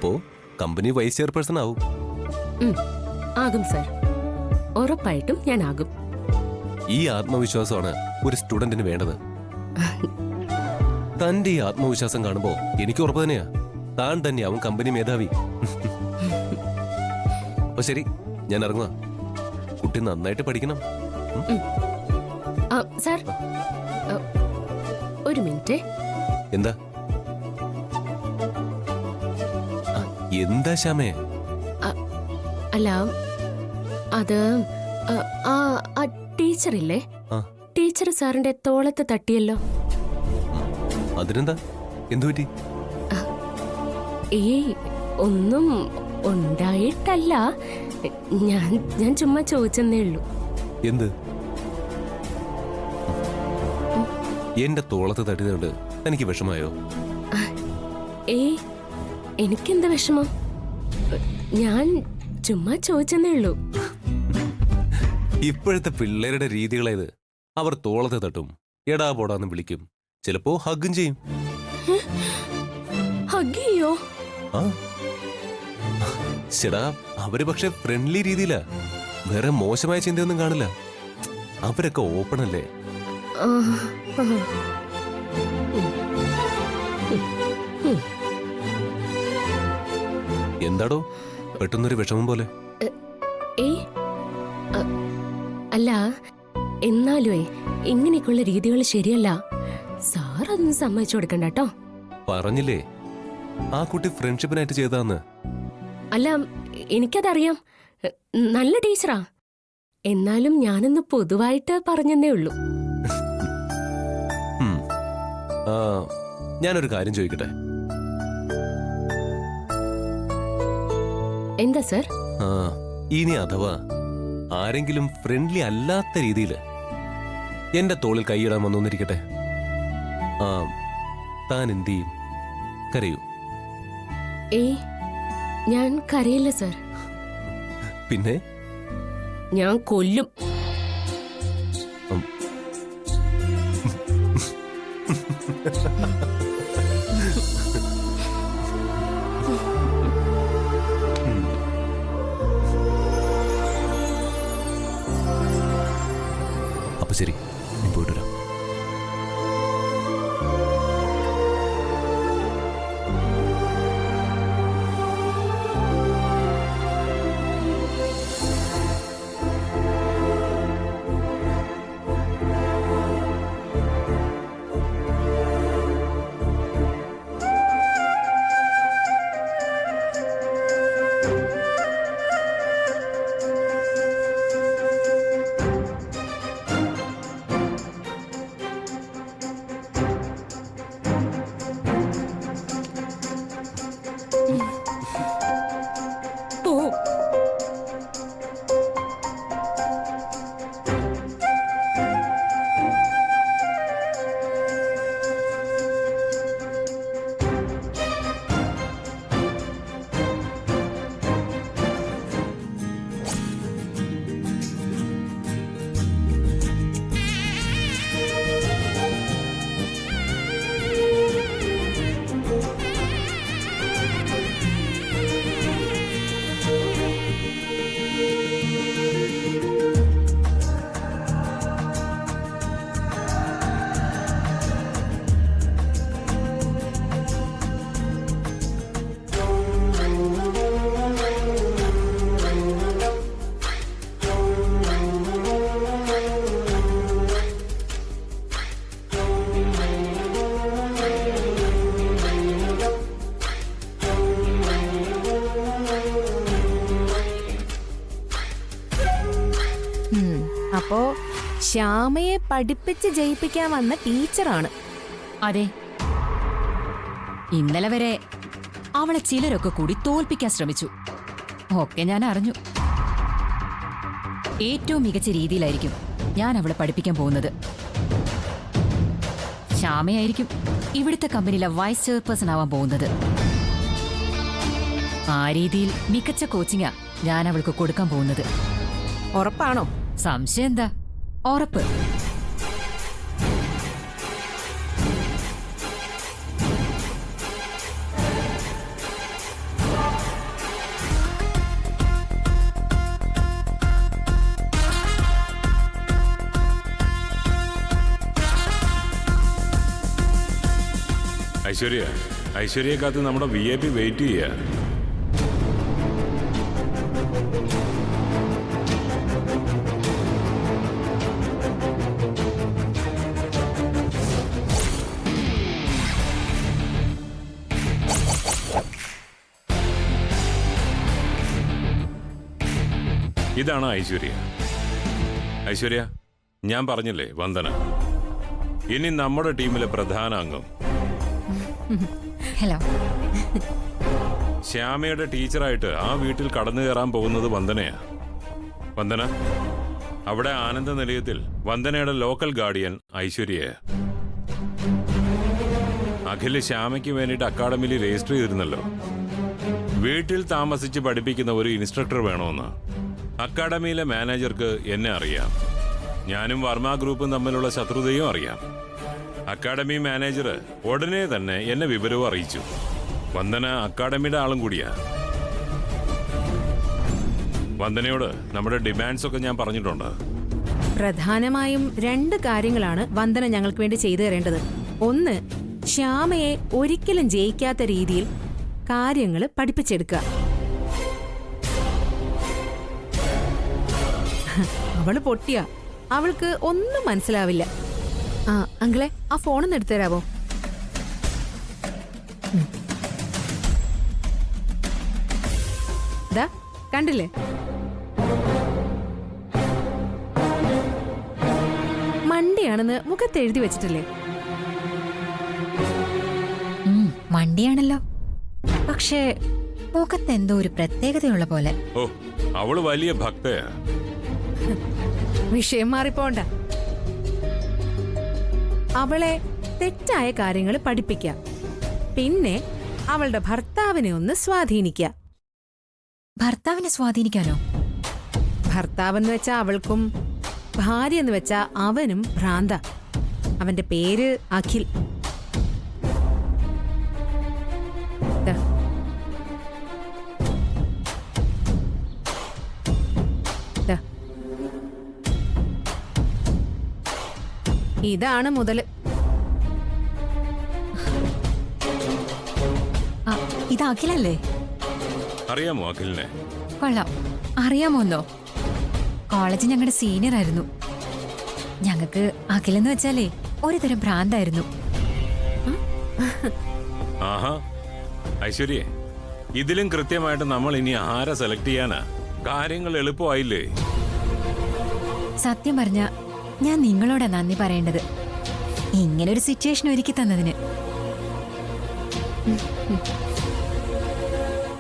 അപ്പോ company vice chairperson ആവും. ആകും സർ, ഉറപ്പായിട്ടും ഞാൻ ആകും. ഈ ആത്മവിശ്വാസമാണ് ഒരു സ്റ്റുഡന്റിന് വേണ്ടത്. തന്റെ ഈ ആത്മവിശ്വാസം കാണുമ്പോ എനിക്ക് ഉറപ്പ് തന്നെയാ താൻ തന്നെയാവും കമ്പനി മേധാവി. അപ്പൊ ശരി, ഞാൻ ഇറങ്ങുക. കുട്ടി നന്നായിട്ട് പഠിക്കണം. സർ, ഒരു മിനിറ്റ്. എന്താ എന്താ ശ്യാമേ? അല്ല, അത് ടീച്ചറില്ലേ, ടീച്ചർ സാറിന്റെ തോളത്ത് തട്ടിയല്ലോ. അതിനെന്താ, എന്തു പറ്റി? ഏയ്, ഒന്നും ഉണ്ടായിട്ടല്ല, ഞാൻ ചുമ്മാ ചോദിച്ചെന്നേ ഉള്ളൂ. എന്ത്? എന്റെ തോളത്ത് തട്ടിയതുകൊണ്ട് എനിക്ക് വിഷമായോ? ഏയ്, എനിക്കെന്താ വിഷമം? ഞാൻ ചുമ്മാ ചോദിച്ചെന്നേ ഉള്ളൂ. ഇപ്പോഴത്തെ പിള്ളേരുടെ രീതികളേത്? അവർ തോളത്ത് തട്ടും, എടാ പോടാന്ന് വിളിക്കും, ചിലപ്പോ ഹഗ്ഗും ചെയ്യും. ഹഗ് ചെയ്യോ? ചേടാ, അവര് പക്ഷെ ഫ്രണ്ട്ലി രീതിയിലാ, വേറെ മോശമായ ചിന്തയൊന്നും കാണില്ല. അവരൊക്കെ ഓപ്പൺ അല്ലേ? എന്താടോ പെട്ടെന്നൊരു വിഷമം പോലെ? അല്ല, എന്നാലുവേ ഇങ്ങനെയൊക്കെയുള്ള രീതികൾ ശരിയല്ല. സാർ അതൊന്നും സമ്മതിച്ചു കൊടുക്കണ്ട കേട്ടോ. പറഞ്ഞില്ലേ ആ കുട്ടി ഫ്രണ്ട്ഷിപ്പിനായിട്ട് ചെയ്താന്ന്. അല്ല, എനിക്കതറിയാം, നല്ല ടീച്ചറാ. എന്നാലും ഞാനൊന്ന് പൊതുവായിട്ട് പറഞ്ഞെന്നേ ഉള്ളൂ. ഞാനൊരു കാര്യം ചോദിക്കട്ടെ? എന്താ സർ? ഇനി അഥവാ ആരെങ്കിലും ഫ്രണ്ട്ലി അല്ലാത്ത രീതിയിൽ എന്റെ തോളിൽ കൈയിടാൻ വന്നിരിക്കട്ടെ, താൻ എന്ത് ചെയ്യും? കരയൂ? ഏയ്, ഞാൻ കരയില്ല സർ. പിന്നെ? ഞാൻ കൊല്ലും. അപ്പൊ ശരി, നീ പോയിട്ട് വരാം. അപ്പോ ശ്യാമയെ പഠിപ്പിച്ച് ജയിപ്പിക്കാൻ വന്ന ടീച്ചറാണ്. അതെ, ഇന്നലെ വരെ അവളെ ചിലരൊക്കെ കൂടി തോൽപ്പിക്കാൻ ശ്രമിച്ചു. ഒക്കെ ഞാൻ അറിഞ്ഞു. ഏറ്റവും മികച്ച രീതിയിലായിരിക്കും ഞാൻ അവളെ പഠിപ്പിക്കാൻ പോകുന്നത്. ശ്യാമയായിരിക്കും ഇവിടുത്തെ കമ്പനിയിലെ വൈസ് ചെയർപേഴ്സൺ ആവാൻ പോകുന്നത്. ആ രീതിയിൽ മികച്ച കോച്ചിങ്ങാ ഞാൻ അവൾക്ക് കൊടുക്കാൻ പോകുന്നത്. ഉറപ്പാണോ? സംശയം എന്താ? ഉറപ്പ്. ഐശ്വര്യയെ കാത്ത് നമ്മുടെ VIP വെയിറ്റ് ചെയ്യാ. ഇതാണ് ഐശ്വര്യ, ഞാൻ പറഞ്ഞില്ലേ വന്ദന, ഇനി നമ്മുടെ ടീമിലെ പ്രധാന അംഗം. ഹലോ. ശ്യാമയുടെ ടീച്ചറായിട്ട് ആ വീട്ടിൽ കടന്നു കയറാൻ പോകുന്നത് വന്ദനയാ. വന്ദന, അവിടെ ആനന്ദ നിലയത്തിൽ വന്ദനയുടെ ലോക്കൽ ഗാർഡിയൻ ഐശ്വര്യയാ. അഖില് ശ്യാമയ്ക്ക് വേണ്ടിയിട്ട് അക്കാഡമിയിൽ രജിസ്റ്റർ ചെയ്തിരുന്നല്ലോ. വീട്ടിൽ താമസിച്ച് പഠിപ്പിക്കുന്ന ഒരു ഇൻസ്ട്രക്ടർ വേണമെന്ന് അക്കാഡമിയിലെ മാനേജർക്ക് എന്നെ അറിയാം. ഞാനും വർമ്മ ഗ്രൂപ്പും തമ്മിലുള്ള ശത്രുതയും അറിയാം. അക്കാഡമി മാനേജർ ഉടനെ തന്നെ എന്നെ വിവരവും അറിയിച്ചു. വന്ദന അക്കാഡമിയുടെ ആളും കൂടിയാ. വന്ദനയോട് നമ്മുടെ ഡിമാൻഡ്സ് ഒക്കെ ഞാൻ പറഞ്ഞിട്ടുണ്ട്. പ്രധാനമായും 2 കാര്യങ്ങളാണ് വന്ദന ഞങ്ങൾക്ക് വേണ്ടി ചെയ്തു തരേണ്ടത്. ഒന്ന്, ശ്യാമയെ ഒരിക്കലും ജയിക്കാത്ത രീതിയിൽ കാര്യങ്ങൾ പഠിപ്പിച്ചെടുക്കുക. അവള് പൊട്ടിയ, അവൾക്ക് ഒന്നും മനസ്സിലാവില്ല. ആ അങ്കിളെ, ആ ഫോണൊന്ന് എടുത്തു തരാവോ? ദാ കണ്ടില്ലേ, മണ്ടിയാണെന്ന് മുഖത്ത് എഴുതി വെച്ചിട്ടില്ലേ? മണ്ടിയാണല്ലോ, പക്ഷേ മുഖത്ത് എന്തോ ഒരു പ്രത്യേകതയുള്ള പോലെ. ഓ, അവള് വലിയ ഭക്തയാ. വിഷയം മാറിപ്പോണ്ട. അവളെ തെറ്റായ കാര്യങ്ങൾ പഠിപ്പിക്കാം, പിന്നെ അവളുടെ ഭർത്താവിനെ ഒന്ന് സ്വാധീനിക്കാം. ഭർത്താവിനെ സ്വാധീനിക്കാനോ? ഭർത്താവെന്ന് വെച്ചാ അവൾക്കും, ഭാര്യ എന്ന് വെച്ചാ അവനും ഭ്രാന്ത. അവന്റെ പേര് അഖിൽ. ദാ. ദാ. ഇതാണ് മുതല്. ഇത് അഖിലല്ലേ? അറിയാമോ അഖിലിനെ? കൊള്ളാം. അറിയാമോന്നോ? കോളേജ് ഞങ്ങളുടെ സീനിയർ ആയിരുന്നു. ഞങ്ങൾക്ക് അഖിലെന്ന് വെച്ചാലേ ഒരുതരം ഭ്രാന്തായിരുന്നു. ആഹാ, ഐശ്വര്യേ, ഇതിലും കൃത്യമായിട്ട് നമ്മൾ ഇനി ആരെ സെലക്ട് ചെയ്യാനാ? കാര്യങ്ങൾ എളുപ്പമായില്ലേ? സത്യം പറഞ്ഞ ഞാൻ നിങ്ങളോടാ നന്ദി പറയേണ്ടത്, ഇങ്ങനൊരു സിറ്റുവേഷൻ ഒരുക്കി തന്നതിന്.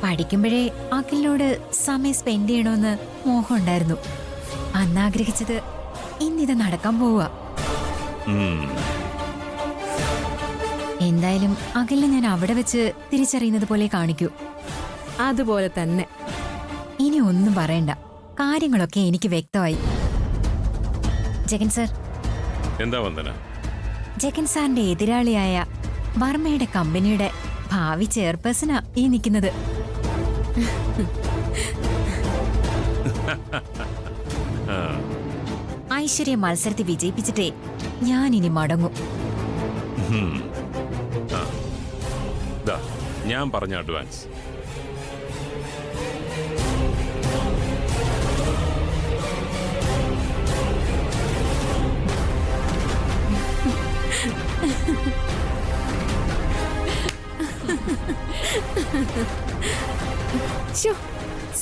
പഠിക്കുമ്പോഴേ അഖിലിനോട് സമയം സ്പെൻഡ് ചെയ്യണമെന്ന് മോഹം ഉണ്ടായിരുന്നു. അന്ന് ആഗ്രഹിച്ചത് ഇന്നിത് നടക്കാൻ പോവുക. എന്തായാലും അഖിലിനെ ഞാൻ അവിടെ വെച്ച് തിരിച്ചറിയുന്നത് പോലെ കാണിക്കൂ. അതുപോലെ തന്നെ. ഇനി ഒന്നും പറയണ്ട, കാര്യങ്ങളൊക്കെ എനിക്ക് വ്യക്തമായി. ജഗൻ സർ. എന്താ വന്ദന? ജഗൻ സാറിന്റെ എതിരാളിയായ വർമ്മയുടെ കമ്പനിയുടെ ഭാവി ചെയർപേഴ്സണാ ഈ നിൽക്കുന്നത്. ഐശ്വര്യ മത്സരത്തിൽ വിജയിപ്പിച്ചിട്ടേ ഞാൻ ഇനി മടങ്ങും. ഞാൻ പറഞ്ഞ അഡ്വാൻസ്.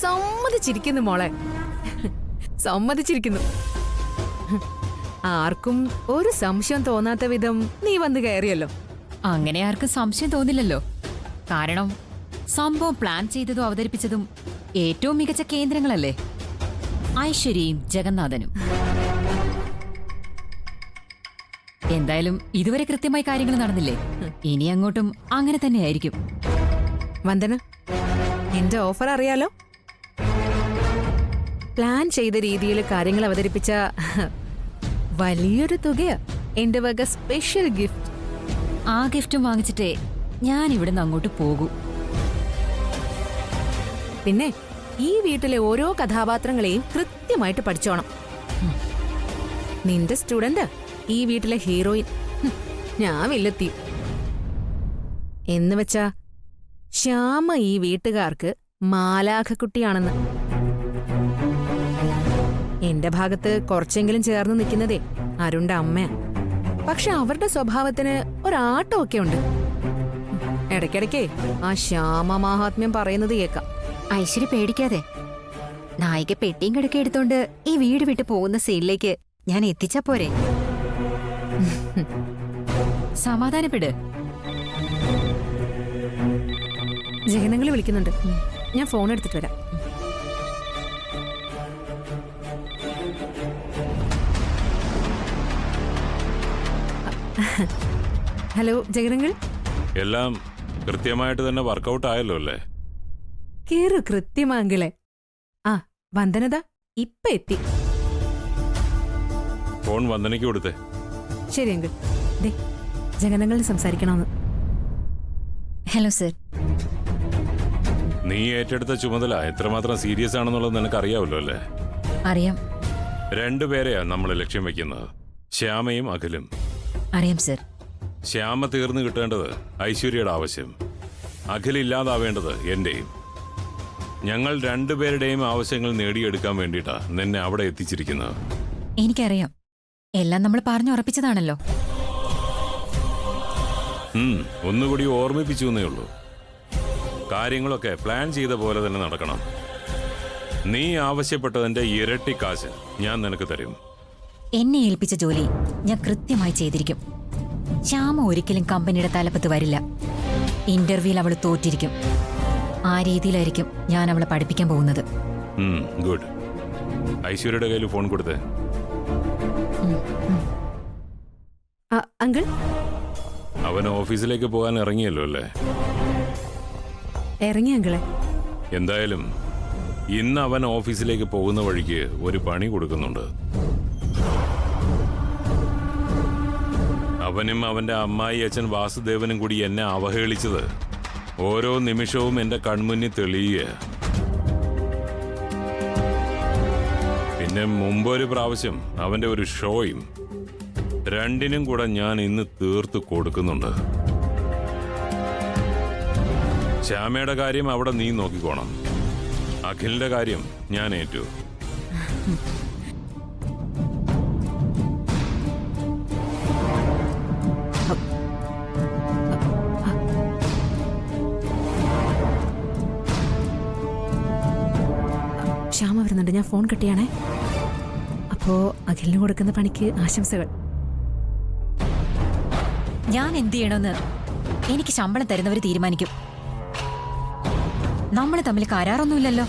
സമ്മതിച്ചിരിക്കുന്നു മോളെ, സമ്മതിച്ചിരിക്കുന്നു. ആർക്കും ഒരു സംശയം തോന്നാത്ത വിധം നീ വന്ന് കയറിയല്ലോ. അങ്ങനെ ആർക്കും സംശയം തോന്നില്ലല്ലോ. കാരണം സംഭവം പ്ലാൻ ചെയ്തതും അവതരിപ്പിച്ചതും ഏറ്റവും മികച്ച കേന്ദ്രങ്ങളല്ലേ, ഐശ്വര്യയും ജഗന്നാഥനും. എന്തായാലും ഇതുവരെ കൃത്യമായി കാര്യങ്ങൾ നടന്നില്ലേ? ഇനി അങ്ങോട്ടും അങ്ങനെ തന്നെയായിരിക്കും. വന്ദന, എന്റെ ഓഫർ അറിയാലോ. പ്ലാൻ ചെയ്ത രീതിയിൽ കാര്യങ്ങൾ അവതരിപ്പിച്ച വലിയൊരു തുകയാ എന്റെ വക സ്പെഷ്യൽ ഗിഫ്റ്റ്. ആ ഗിഫ്റ്റും വാങ്ങിച്ചിട്ടേ ഞാൻ ഇവിടുന്ന് അങ്ങോട്ട് പോകൂ. പിന്നെ ഈ വീട്ടിലെ ഓരോ കഥാപാത്രങ്ങളെയും കൃത്യമായിട്ട് പഠിച്ചോണം. നിന്റെ സ്റ്റുഡന്റ് ഈ വീട്ടിലെ ഹീറോയിൻ, ഞാൻ വില്ലെത്തി. എന്ന് വെച്ചാ ശ്യാമ ഈ വീട്ടുകാർക്ക് മാലാഖക്കുട്ടിയാണെന്ന്. എന്റെ ഭാഗത്ത് കുറച്ചെങ്കിലും ചേർന്ന് നിൽക്കുന്നതേ അരുണിന്റെ അമ്മയാ. പക്ഷെ അവരുടെ സ്വഭാവത്തിന് ഒരാട്ടമൊക്കെ ഉണ്ട്. ഇടയ്ക്കിടയ്ക്കേ ആ ശ്യാമ മാഹാത്മ്യം പറയുന്നത് കേൾക്കാം. ഐശ്വര്യ പേടിക്കാതെ. നായിക പെട്ടിയും കിടക്കെ എടുത്തോണ്ട് ഈ വീട് വിട്ട് പോകുന്ന സീനിലേക്ക് ഞാൻ എത്തിച്ചാ പോരെ. സമാധാനപ്പെട്. ജഗനങ്ങൾ വിളിക്കുന്നുണ്ട്. ഞാൻ ഫോൺ എടുത്തിട്ട് വരാം. ഹലോ ജഗനങ്ങൾ. എല്ലാം കൃത്യമായിട്ട് തന്നെ വർക്കൗട്ട് ആയല്ലോ അല്ലേ? കേറു കൃത്യമാങ്കിളെ. ആ വന്ദനത ഇപ്പൊ എത്തി. ഫോൺ വന്ദനയ്ക്ക് കൊടുത്തേ. ശരി അങ്കിൾ. ദേ ജഗനങ്ങളിൽ സംസാരിക്കണമെന്ന്. Hello sir. നീ ഏറ്റെടുത്ത ചുമതല എത്രമാത്രം സീരിയസ് ആണെന്നുള്ളത് നിനക്കറിയാവല്ലോ അല്ലേ? അറിയാം. രണ്ടുപേരെയാ നമ്മൾ ലക്ഷ്യം വെക്കുന്നത്, ശ്യാമയും അഖിലും. അറിയാം സർ. ശ്യാമ തീർന്നു കിട്ടേണ്ടത് ഐശ്വര്യയുടെ ആവശ്യം, അഖിലില്ലാതാവേണ്ടത് എന്റെയും. ഞങ്ങൾ രണ്ടുപേരുടെയും ആവശ്യങ്ങൾ നേടിയെടുക്കാൻ വേണ്ടിയിട്ടാ നിന്നെ അവിടെ എത്തിച്ചിരിക്കുന്നത്. എനിക്കറിയാം. എല്ലാം നമ്മൾ പറഞ്ഞുറപ്പിച്ചതാണല്ലോ. ഒന്നുകൂടി ഓർമ്മിപ്പിച്ചു എന്നേ ഉള്ളൂ. കാര്യങ്ങളൊക്കെ പ്ലാൻ ചെയ്ത പോലെ തന്നെ നടക്കണം. നീ ആവശ്യപ്പെട്ടതിന്റെ ഇരട്ടി കാശ് ഞാൻ നിനക്ക് തരും. എന്നെ ഏൽപ്പിച്ച ജോലി ഞാൻ കൃത്യമായി ചെയ്തിരിക്കും. ശ്യാമ ഒരിക്കലും കമ്പനിയുടെ തലപ്പത്ത് വരില്ല. ഇന്റർവ്യൂവിൽ അവൾ തോറ്റിരിക്കും. ആ രീതിയിലായിരിക്കും ഞാൻ അവളെ പഠിപ്പിക്കാൻ പോകുന്നത്. ഗുഡ്. ഐശ്വര്യയുടെ കയ്യിൽ ഫോൺ കൊടുത്തേ. അങ്കിൾ. അവൻ ഓഫീസിലേക്ക് പോകാൻ ഇറങ്ങിയല്ലോ അല്ലേ? ഇറങ്ങി അങ്കിളെ. എന്തായാലും ഇന്ന് അവൻ ഓഫീസിലേക്ക് പോകുന്ന വഴിക്ക് ഒരു പണി കൊടുക്കുന്നുണ്ട്. അവനും അവന്റെ അമ്മായി അച്ഛൻ വാസുദേവനും കൂടി എന്നെ അവഹേളിച്ചത് ഓരോ നിമിഷവും എന്റെ കൺമുന്നിൽ തെളിയുക. പിന്നെ മുമ്പൊരു പ്രാവശ്യം അവന്റെ ഒരു ഷോയും. രണ്ടിനും കൂടെ ഞാൻ ഇന്ന് തീർത്തു കൊടുക്കുന്നുണ്ട്. ശ്യാമയുടെ കാര്യം അവിടെ നീ നോക്കിക്കോണം. അഖിലിന്റെ കാര്യം ഞാൻ ഏറ്റു. ശ്യാമ വരുന്നുണ്ട്. ഞാൻ ഫോൺ കിട്ടിയാണേ. അപ്പോ അഖിലിന് കൊടുക്കുന്ന പണിക്ക് ആശംസകൾ. ഞാൻ എന്ത് ചെയ്യണമെന്ന് എനിക്ക് ശമ്പളം തരുന്നവർ തീരുമാനിക്കും. നമ്മൾ തമ്മിൽ കരാറൊന്നുമില്ലല്ലോ.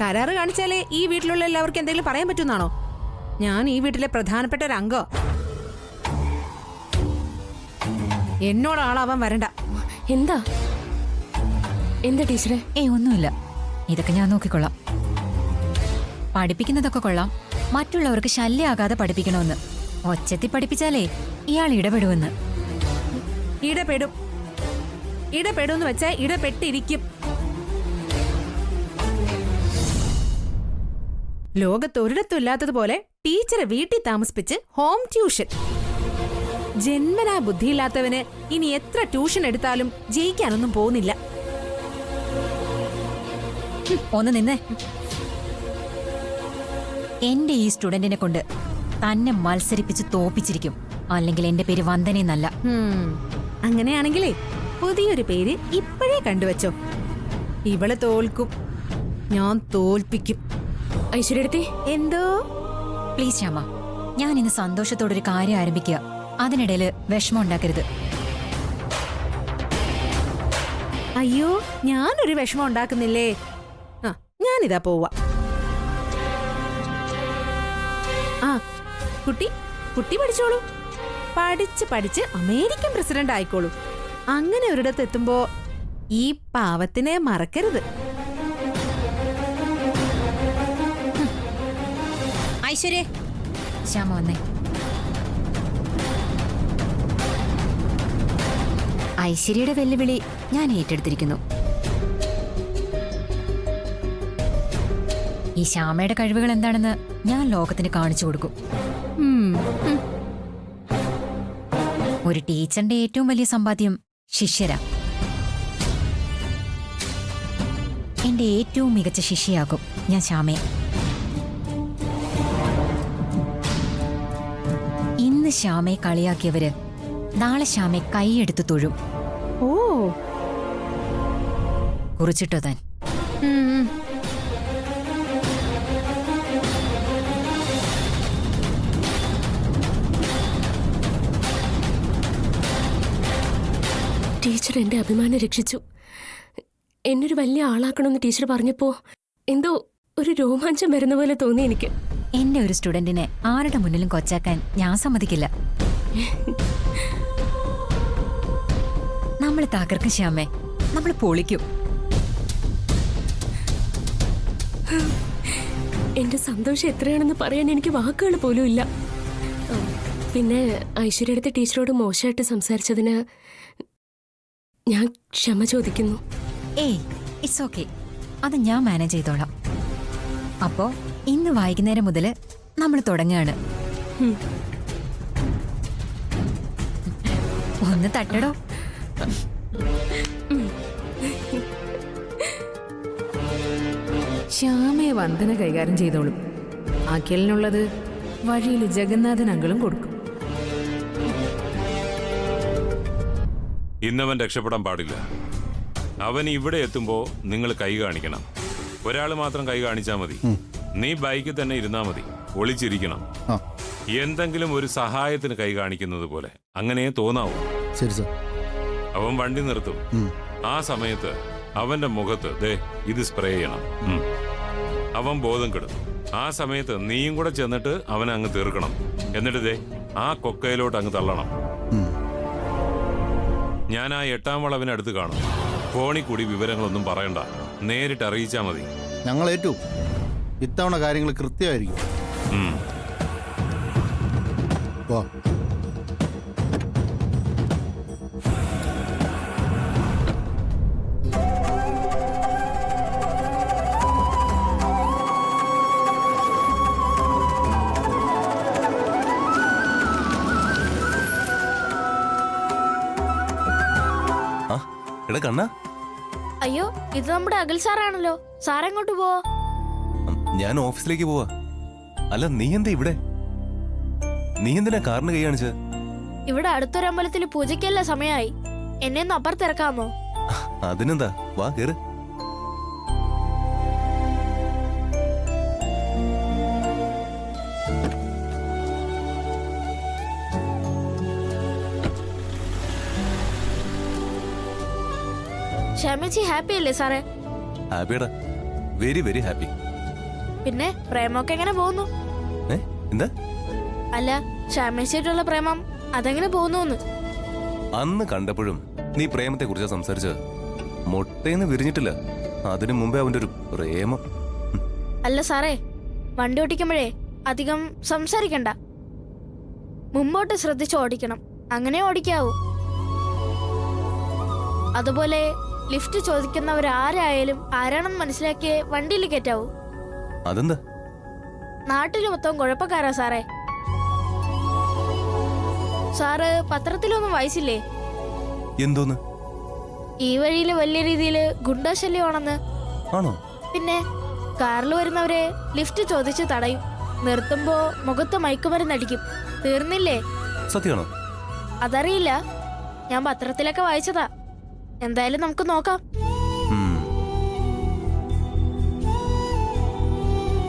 കരാറ് കാണിച്ചാലേ ഈ വീട്ടിലുള്ള എല്ലാവർക്കും എന്തെങ്കിലും പറയാൻ പറ്റുന്നാണോ? ഞാൻ ഈ വീട്ടിലെ പ്രധാനപ്പെട്ട ഒരു അംഗം. എന്നോടാളാവാൻ വരണ്ട. എന്താ എന്താ ടീച്ചറെ? ഒന്നുമില്ല. ഇതൊക്കെ ഞാൻ നോക്കിക്കൊള്ളാം. പഠിപ്പിക്കുന്നതൊക്കെ കൊള്ളാം. മറ്റുള്ളവർക്ക് ശല്യമാകാതെ പഠിപ്പിക്കണമെന്ന്. ഒച്ചത്തി പഠിപ്പിച്ചാലേ ഇയാൾ ഇടപെടുമെന്ന്. ഇടപെടും. ഇടപെടുമെന്ന് വെച്ചാൽ ഇടപെട്ടിരിക്കും. ലോകത്തൊരിടത്തും ഇല്ലാത്തതുപോലെ ടീച്ചറെ വീട്ടിൽ താമസിപ്പിച്ച് ഹോം ട്യൂഷൻ. ജന്മനാ ബുദ്ധിയില്ലാത്തവന് ഇനി എത്ര ട്യൂഷൻ എടുത്താലും ജയിക്കാനൊന്നും പോകുന്നില്ല. ഒന്ന് നിന്നേ. എന്റെ ഈ സ്റ്റുഡന്റിനെ കൊണ്ട് തന്നെ മത്സരിപ്പിച്ച് തോപ്പിച്ചിരിക്കും. അല്ലെങ്കിൽ എന്റെ പേര് വന്ദനയെന്നല്ല. അങ്ങനെയാണെങ്കിലേ പുതിയൊരു പേര് ഇപ്പോഴേ കണ്ടുവച്ചോ. ഇവള് തോൽക്കും. ഞാൻ തോൽപ്പിക്കും. ഐശ്വര്യടുത്തി എന്തോ? പ്ലീസ് ശ്യാമ, ഞാൻ ഇന്ന് സന്തോഷത്തോടൊരു കാര്യം ആരംഭിക്കുക. അതിനിടയിൽ വിഷമം ഉണ്ടാക്കരുത്. അയ്യോ, ഞാനൊരു വിഷമം ഉണ്ടാക്കുന്നില്ലേ. ആ ഞാനിതാ പോവാ. ആ കുട്ടി കുട്ടി പഠിച്ചോളൂ. പഠിച്ച് പഠിച്ച് അമേരിക്കൻ പ്രസിഡന്റ് ആയിക്കോളൂ. അങ്ങനെ ഒരിടത്ത് എത്തുമ്പോ ഈ പാവത്തിനെ മറക്കരുത്. ഐശ്വര്യ, ശ്യാമ വന്നേ. ഐശ്വര്യയുടെ വെല്ലുവിളി ഞാൻ ഏറ്റെടുത്തിരിക്കുന്നു. ഈ ശ്യാമയുടെ കഴിവുകൾ എന്താണെന്ന് ഞാൻ ലോകത്തിന് കാണിച്ചു കൊടുക്കും. ഒരു ടീച്ചറിന്റെ ഏറ്റവും വലിയ സമ്പാദ്യം ശിഷ്യരാ. എന്റെ ഏറ്റവും മികച്ച ശിഷ്യയാകും ഞാൻ ശ്യാമയെ. ഇന്ന് ശ്യാമയെ കളിയാക്കിയവര് നാളെ ശ്യാമയെ കൈയെടുത്ത് തൊഴും. ഓ. കുറിച്ചിട്ടോ താൻ. ഉം. ടീച്ചർ എന്റെ അഭിമാനം രക്ഷിച്ചു. എന്നൊരു വലിയ ആളാക്കണമെന്ന് ടീച്ചർ പറഞ്ഞപ്പോ എന്തോ ഒരു രോമാഞ്ചം വരുന്ന പോലെ തോന്നി എനിക്ക്. എന്റെ ഒരു സ്റ്റുഡന്റിനെ ആരുടെ മുന്നിലും കൊച്ചാക്കാൻ ഞാൻ സമ്മതിക്കില്ല. നമ്മൾ തകർക്കും ശ്യാമേ, നമ്മൾ പൊളിക്കും. എന്റെ സന്തോഷം എത്രയാണെന്ന് പറയാൻ എനിക്ക് വാക്കുകൾ പോലും ഇല്ല. പിന്നെ ഐശ്വര്യടുത്ത ടീച്ചറോട് മോശമായിട്ട് സംസാരിച്ചതിന് ഞാൻ ക്ഷമ ചോദിക്കുന്നു. ഏയ്, ഇറ്റ്സ് ഓക്കെ. അത് ഞാൻ മാനേജ് ചെയ്തോളാം. അപ്പോ ഇന്ന് വൈകുന്നേരം മുതല് നമ്മൾ തുടങ്ങുകയാണ്. ഒന്ന് തട്ടടോ. ശ്യാമയെ വന്ദന കൈകാര്യം ചെയ്തോളും. അഖിലിനുള്ളത് വഴിയിൽ ജഗന്നാഥൻ അങ്കിളും കൊടുക്കും. ഇന്നവൻ രക്ഷപ്പെടാൻ പാടില്ല. അവൻ ഇവിടെ എത്തുമ്പോ നിങ്ങൾ കൈ കാണിക്കണം. ഒരാൾ മാത്രം കൈ കാണിച്ചാൽ മതി. നീ ബൈക്കിൽ തന്നെ ഇരുന്നാ മതി. ഒളിച്ചിരിക്കണം. എന്തെങ്കിലും ഒരു സഹായത്തിന് കൈ കാണിക്കുന്നത് പോലെ അങ്ങനെ തോന്നാവൂ. ശരി സർ. അവൻ വണ്ടി നിർത്തും. ആ സമയത്ത് അവന്റെ മുഖത്ത് ദേ ഇത് സ്പ്രേ ചെയ്യണം. അവൻ ബോധം കെടും. ആ സമയത്ത് നീയും കൂടെ ചെന്നിട്ട് അവനെ അങ്ങ് തീർക്കണം. എന്നിട്ട് ദേ ആ കൊക്കയിലോട്ട് അങ്ങ് തള്ളണം. ഞാൻ ആ 8-ാം വളവിനടുത്ത് കാണും. ഫോണിൽ കൂടി വിവരങ്ങളൊന്നും പറയണ്ട, നേരിട്ട് അറിയിച്ചാ മതി. ഞങ്ങൾ ഏറ്റു. ഇത്തവണ കാര്യങ്ങൾ കൃത്യമായിരിക്കും. വാ. എടാ കണ്ണാ, അയ്യോ, ഇത് നമ്മുടെ അഖിൽ സാറാണല്ലോ. സാർ എങ്ങോട്ട് പോവോ? ഞാൻ ഓഫീസിലേക്ക് പോവാ. അല്ല, നീ എന്താ ഇവിടെ? നീ എന്തിനാ കാറിന് കൈ കാണിച്ചത്? ഇവിടെ അടുത്തൊരു അമ്പലത്തിൽ പൂജയ്ക്കല്ല സമയമായി. എന്നെ ഒന്ന് അപ്പുറത്തിറക്കാമോ? അതിനെന്താ, വാ കേറ്. ക്ഷമിച്ച് ഹാപ്പി അല്ലേ സാറേ? ഹാപ്പിയടാ, വെരി വെരി ഹാപ്പി. പിന്നെ പ്രേമമൊക്കെ എങ്ങനെ പോകുന്നു? എന്താ? അല്ല, ക്ഷമിച്ചിട്ടുള്ള പ്രേമം അതെങ്ങനെ പോകുന്നു? അന്ന് കണ്ടപ്പോഴും നീ പ്രേമത്തെ കുറിച്ചാ സംസാരിച്ചത്. മുട്ടേന്ന് വിരിഞ്ഞിട്ടില്ല, അതിനു മുമ്പേ അവന്റെ ഒരു പ്രേമം. അല്ല സാറേ, വണ്ടി ഓടിക്കുമ്പോഴേ അധികം സംസാരിക്കണ്ട. മുമ്പോട്ട് ശ്രദ്ധിച്ച് ഓടിക്കണം. അങ്ങനെ ഓടിക്കാവൂ. അതുപോലെ ലിഫ്റ്റ് ചോദിക്കുന്നവരാരായാലും ആരാണെന്ന് മനസ്സിലാക്കിയേ വണ്ടിയിൽ കയറ്റാവൂ. അതെന്താ? നാട്ടിൽ മൊത്തം കുഴപ്പക്കാരാ സാറേ. സാറ് പത്രത്തിലൊന്നും വായിച്ചില്ലേ? എന്തോന്ന്? ഈ വഴിയിൽ വലിയ രീതിയിൽ ഗുണ്ടാശല്യമാണെന്ന്. ആണോ? പിന്നെ കാറിൽ വരുന്നവരെ ലിഫ്റ്റ് ചോദിച്ച് തടയും. നിർത്തുമ്പോ മുഖത്ത് മയക്കുമരുന്നടിക്കും. തീർന്നില്ലേ? സത്യമാണോ? അതറിയില്ല, ഞാൻ പത്രത്തിലൊക്കെ വായിച്ചതാ. എന്തായാലും നമുക്ക് നോക്കാം.